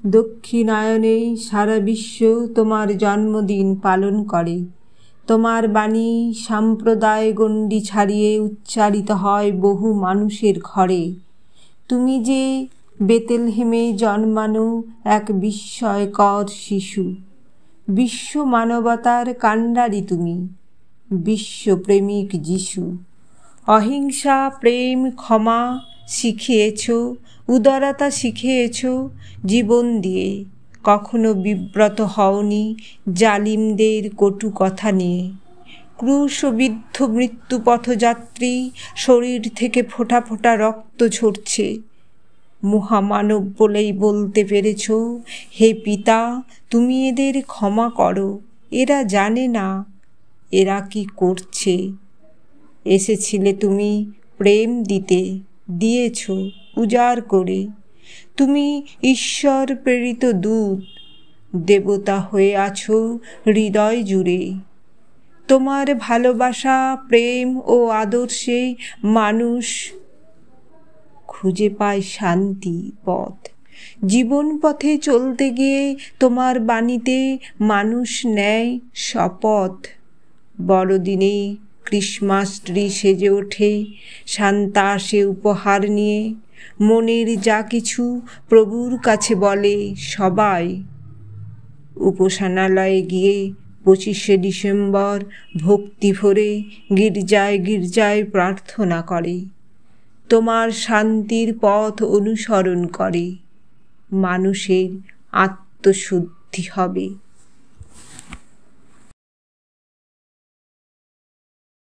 দক্ষিণায়নে সারা বিশ্ব তোমার জন্মদিন পালন করে। তোমার বাণী সাম্প্রদায় গণ্ডি ছাড়িয়ে উচ্চারিত হয় বহু মানুষের ঘরে। তুমি যে বেতেলহেমে জন্মানো এক বিস্ময়কর শিশু, বিশ্ব মানবতার কাণ্ডারি তুমি, বিশ্বপ্রেমিক যিশু। অহিংসা, প্রেম, ক্ষমা শিখিয়েছ, উদারতা শিখিয়েছ জীবন দিয়ে। কখনো বিব্রত হওনি জালিমদের কটু কথা নিয়ে। ক্রুশবিদ্ধ মৃত্যু পথযাত্রী শরীর থেকে ফোঁটা ফোঁটা রক্ত ঝরছে, মহামানব বলেই বলতে পেরেছ, হে পিতা, তুমি এদের ক্ষমা করো, এরা জানে না এরা কি করছে। এসেছিলে তুমি প্রেম দিতে, দিয়েছ উজাড় করে। তুমি ঈশ্বর প্রেরিত দূত, দেবতা হয়ে আছো হৃদয় জুড়ে। তোমার ভালোবাসা, প্রেম ও আদর্শে মানুষ খুঁজে পায় শান্তি পথ। জীবন পথে চলতে গিয়ে তোমার বাণীতে মানুষ নেয় শপথ। বড়দিনে ক্রিসমাস ট্রি সেজে ওঠে, সান্তা আসে উপহার নিয়ে। মনের যা কিছু প্রভুর কাছে বলে সবাই। উপাসনালয়ে গিয়ে 25শে ডিসেম্বর ভক্তি ভরে গির্জায় গির্জায় প্রার্থনা করে। তোমার শান্তির পথ অনুসরণ করে। মানুষের আত্মশুদ্ধি হবে।